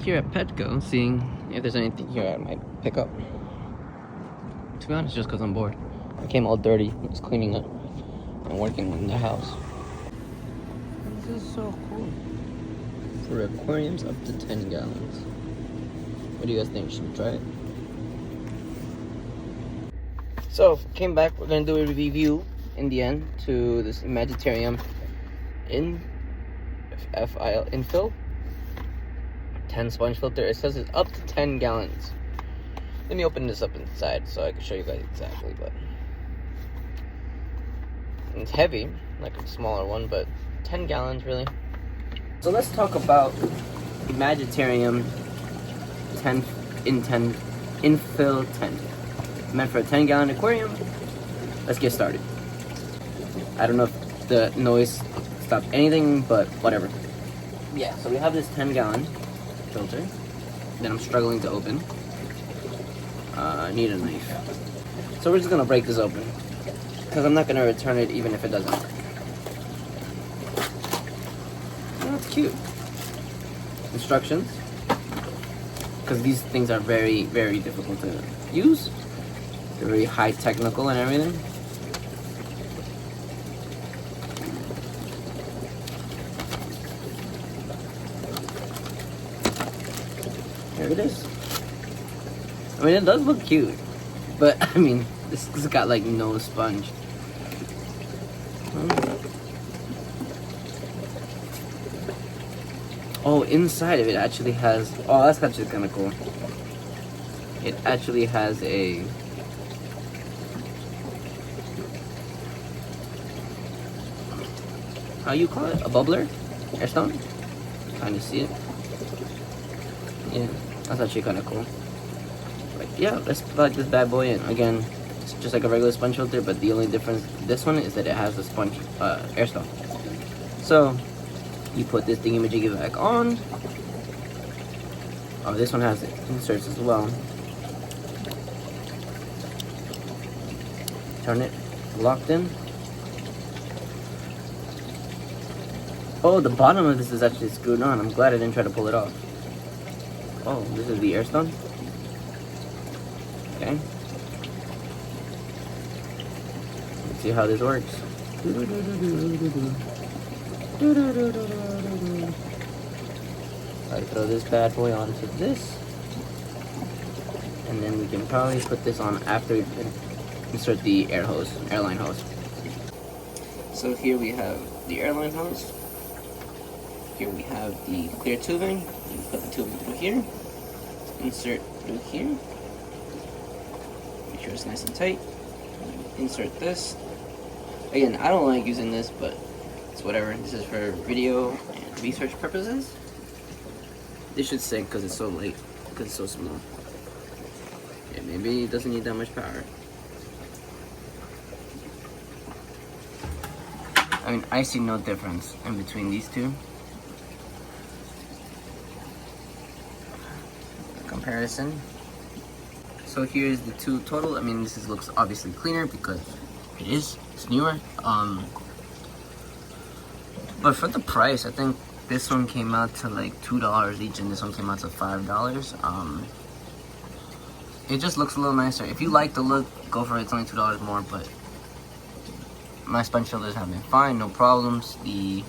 here at Petco, seeing if there's anything here I might pick up. To be honest, just because I'm bored. I came all dirty, just cleaning up and working in the house. This is so cool. For aquariums up to 10 gallons. What do you guys think? Should we try it? So, came back. We're gonna do a review in the end to this Imagitarium In-FIL 10 sponge filter. It says it's up to 10 gallons. Let me open this up inside so I can show you guys exactly. But it's heavy, like a smaller one, but 10 gallons really. So let's talk about Imagitarium 10 In-FIL 10. Meant for a 10-gallon aquarium. Let's get started. I don't know if the noise stopped anything, but whatever. Yeah, so we have this 10-gallon filter that I'm struggling to open. I need a knife. So we're just gonna break this open because I'm not gonna return it even if it doesn't work. Oh, that's cute. Instructions, because these things are very, very difficult to use. They're very high technical and everything. Here it is. I mean, it does look cute, but I mean, this has got like no sponge. Oh, inside of it actually has, oh, that's actually kind of cool. It actually has a, how you call it? A bubbler? Air stone? Kind of see it. Yeah, that's actually kind of cool. But yeah, let's plug this bad boy in. Again, it's just like a regular sponge filter, but the only difference this one is that it has a sponge air stone. So you put this thingy-majiggy back on. Oh, this one has inserts as well. Turn it, locked in. Oh, the bottom of this is actually screwed on. I'm glad I didn't try to pull it off. Oh, this is the air stone. Okay. Let's see how this works. I throw this bad boy onto this, and then we can probably put this on after we insert the airline hose. So here we have the airline hose. Here we have the clear tubing. You put the tubing through here. Insert through here. Make sure it's nice and tight. Insert this. Again, I don't like using this, but it's whatever. This is for video and research purposes. This should sink because it's so light, because it's so small. Yeah, maybe it doesn't need that much power. I mean, I see no difference in between these two. Comparison. So here's the two total. I mean, this looks obviously cleaner because it's newer. But for the price, I think this one came out to like $2 each, and this one came out to $5. It just looks a little nicer. If you like the look, go for it. It's only $2 more, but my sponge filters have been fine, no problems. The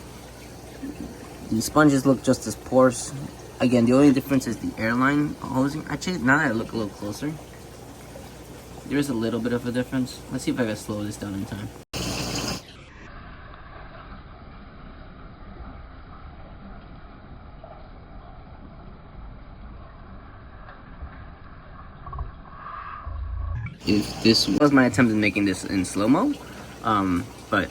sponges look just as porous. Again, the only difference is the airline hosing. Actually, now that I look a little closer, there is a little bit of a difference. Let's see if I can slow this down in time. If this was my attempt at making this in slow-mo, but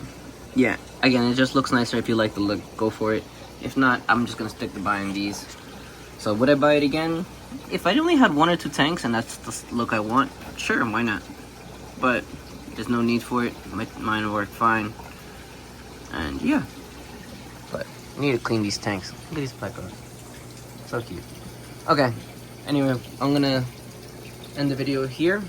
yeah, again, it just looks nicer. If you like the look, go for it. If not, I'm just gonna stick to buying these. So would I buy it again? If I only had 1 or 2 tanks and that's the look I want, sure, why not? But there's no need for it. Mine will work fine. And yeah, but I need to clean these tanks. Look at these Petco. So cute. Okay, anyway, I'm gonna end the video here.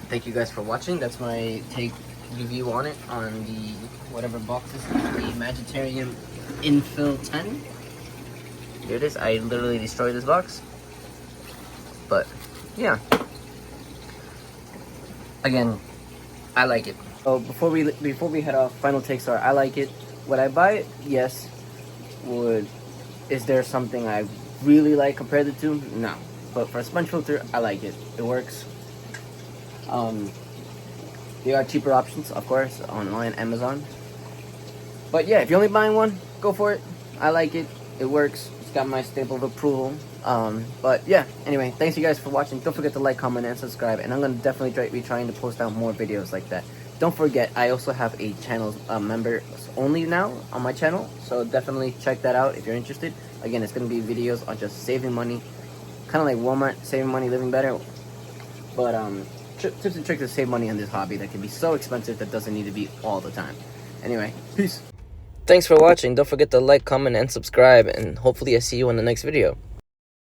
Thank you guys for watching. That's my take review on it, on the whatever box this is, the Imagitarium In-FIL 10. Here it is. I literally destroyed this box. But yeah, again, I like it. So before we head off, final takes are: I like it. Would I buy it? Yes. Is there something I really like compared to two? No. But for a sponge filter, I like it. It works. There are cheaper options, of course, online, Amazon. But yeah, if you're only buying one, go for it. I like it. It works. It's got my stamp of approval. But yeah, anyway, thanks you guys for watching. Don't forget to like, comment, and subscribe. And I'm going to definitely be trying to post out more videos like that. Don't forget, I also have a channel members only now on my channel. So definitely check that out if you're interested. Again, it's going to be videos on just saving money. Kind of like Walmart, saving money, living better. But tips and tricks to save money on this hobby that can be so expensive that doesn't need to be all the time. Anyway, peace. Thanks for watching. Don't forget to like, comment, and subscribe. And hopefully I see you in the next video.